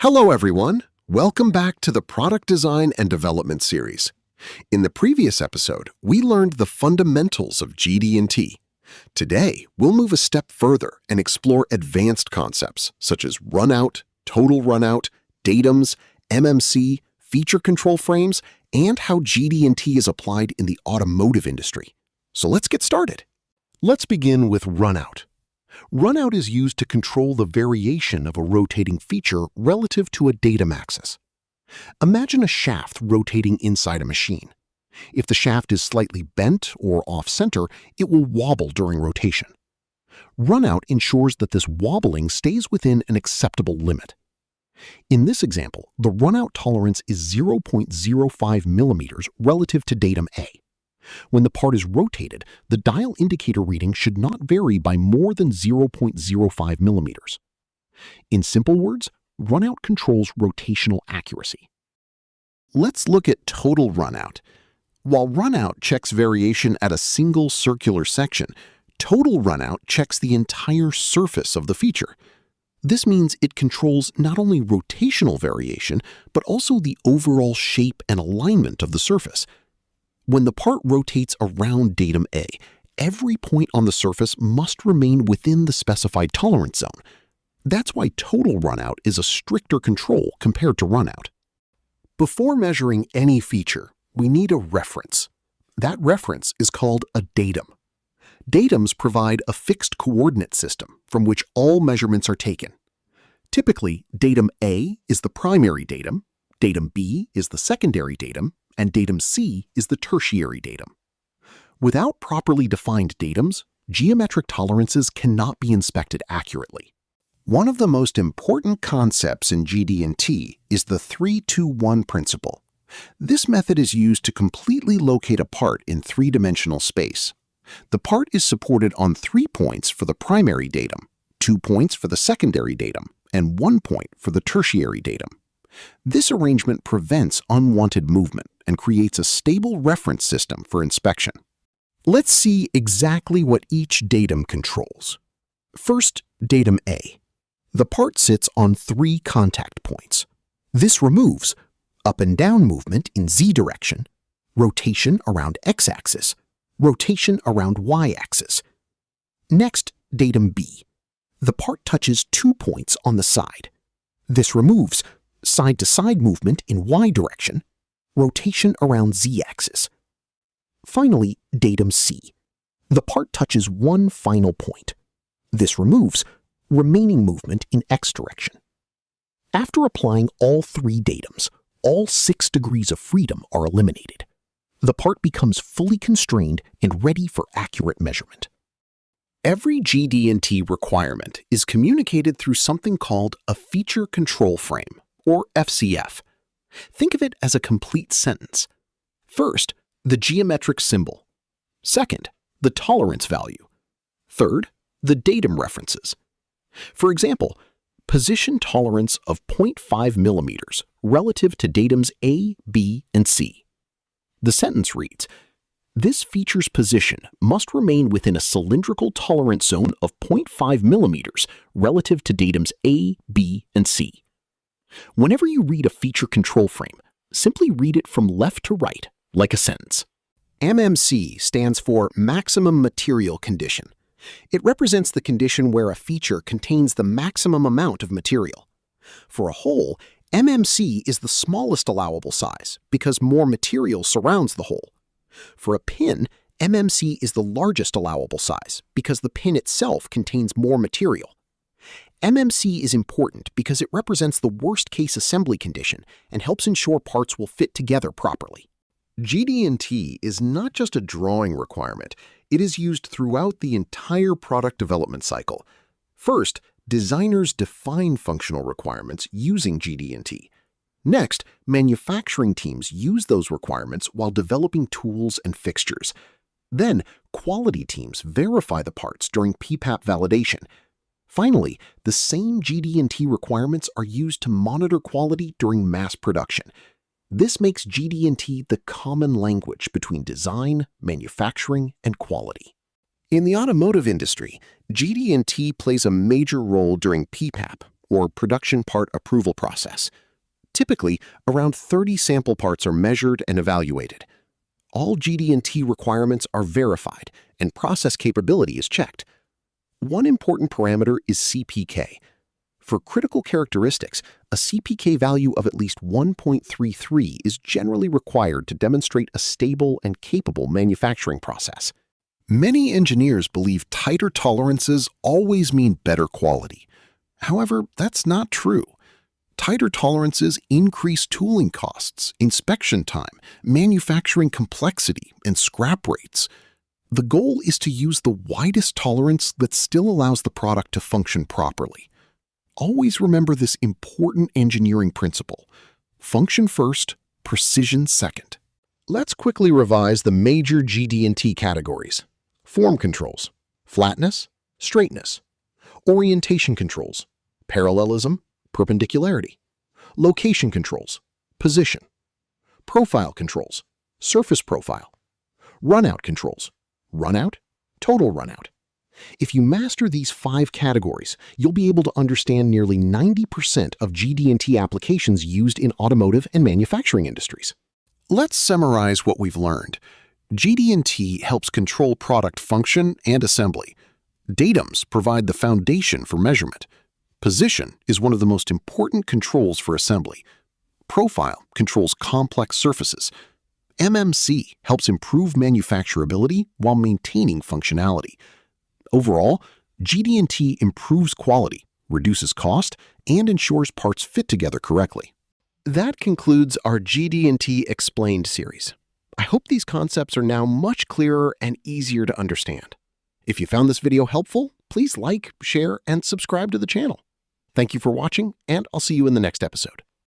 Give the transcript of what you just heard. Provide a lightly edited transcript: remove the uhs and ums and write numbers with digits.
Hello everyone, welcome back to the Product Design and Development series. In the previous episode, we learned the fundamentals of GD&T. Today, we'll move a step further and explore advanced concepts such as Runout, Total Runout, Datums, MMC, feature control frames, and how GD&T is applied in the automotive industry. So let's get started. Let's begin with Runout. Runout is used to control the variation of a rotating feature relative to a datum axis. Imagine a shaft rotating inside a machine. If the shaft is slightly bent or off-center, it will wobble during rotation. Runout ensures that this wobbling stays within an acceptable limit. In this example, the runout tolerance is 0.05 millimeters relative to datum A. When the part is rotated, the dial indicator reading should not vary by more than 0.05 millimeters. In simple words, Runout controls rotational accuracy. Let's look at total runout. While Runout checks variation at a single circular section, total runout checks the entire surface of the feature. This means it controls not only rotational variation, but also the overall shape and alignment of the surface. When the part rotates around datum A, every point on the surface must remain within the specified tolerance zone. That's why total runout is a stricter control compared to runout. Before measuring any feature, we need a reference. That reference is called a datum. Datums provide a fixed coordinate system from which all measurements are taken. Typically, datum A is the primary datum, datum B is the secondary datum, and datum C is the tertiary datum. Without properly defined datums, geometric tolerances cannot be inspected accurately. One of the most important concepts in GD&T is the 3-2-1 principle. This method is used to completely locate a part in three-dimensional space. The part is supported on 3 points for the primary datum, 2 points for the secondary datum, and 1 point for the tertiary datum. This arrangement prevents unwanted movement and creates a stable reference system for inspection. Let's see exactly what each datum controls. First, datum A. The part sits on 3 contact points. This removes up and down movement in Z direction, rotation around X-axis, rotation around Y-axis. Next, datum B. The part touches 2 points on the side. This removes side-to-side movement in Y direction, rotation around Z-axis. Finally, datum C. The part touches 1 final point. This removes remaining movement in X direction. After applying all 3 datums, all 6 degrees of freedom are eliminated. The part becomes fully constrained and ready for accurate measurement. Every GD&T requirement is communicated through something called a feature control frame, or FCF. Think of it as a complete sentence. First, the geometric symbol. Second, the tolerance value. Third, the datum references. For example, position tolerance of 0.5 millimeters relative to datums A, B, and C. The sentence reads, "This feature's position must remain within a cylindrical tolerance zone of 0.5 millimeters relative to datums A, B, and C." Whenever you read a feature control frame, simply read it from left to right, like a sentence. MMC stands for Maximum Material Condition. It represents the condition where a feature contains the maximum amount of material. For a hole, MMC is the smallest allowable size because more material surrounds the hole. For a pin, MMC is the largest allowable size because the pin itself contains more material. MMC is important because it represents the worst-case assembly condition and helps ensure parts will fit together properly. GD&T is not just a drawing requirement, it is used throughout the entire product development cycle. First, designers define functional requirements using GD&T. Next, manufacturing teams use those requirements while developing tools and fixtures. Then, quality teams verify the parts during PPAP validation. Finally, the same GD&T requirements are used to monitor quality during mass production. This makes GD&T the common language between design, manufacturing, and quality. In the automotive industry, GD&T plays a major role during PPAP, or production part approval process. Typically, around 30 sample parts are measured and evaluated. All GD&T requirements are verified, and process capability is checked. One important parameter is CPK. For critical characteristics, a CPK value of at least 1.33 is generally required to demonstrate a stable and capable manufacturing process. Many engineers believe tighter tolerances always mean better quality. However, that's not true. Tighter tolerances increase tooling costs, inspection time, manufacturing complexity, and scrap rates. The goal is to use the widest tolerance that still allows the product to function properly. Always remember this important engineering principle: function first, precision second. Let's quickly revise the major GD&T categories: form controls, flatness, straightness; orientation controls, parallelism, perpendicularity; location controls, position; profile controls, surface profile; runout controls, runout, total runout. If you master these 5 categories, you'll be able to understand nearly 90% of GD&T applications used in automotive and manufacturing industries. Let's summarize what we've learned. GD&T helps control product function and assembly. Datums provide the foundation for measurement. Position is one of the most important controls for assembly. Profile controls complex surfaces. MMC helps improve manufacturability while maintaining functionality. Overall, GD&T improves quality, reduces cost, and ensures parts fit together correctly. That concludes our GD&T Explained series. I hope these concepts are now much clearer and easier to understand. If you found this video helpful, please like, share, and subscribe to the channel. Thank you for watching, and I'll see you in the next episode.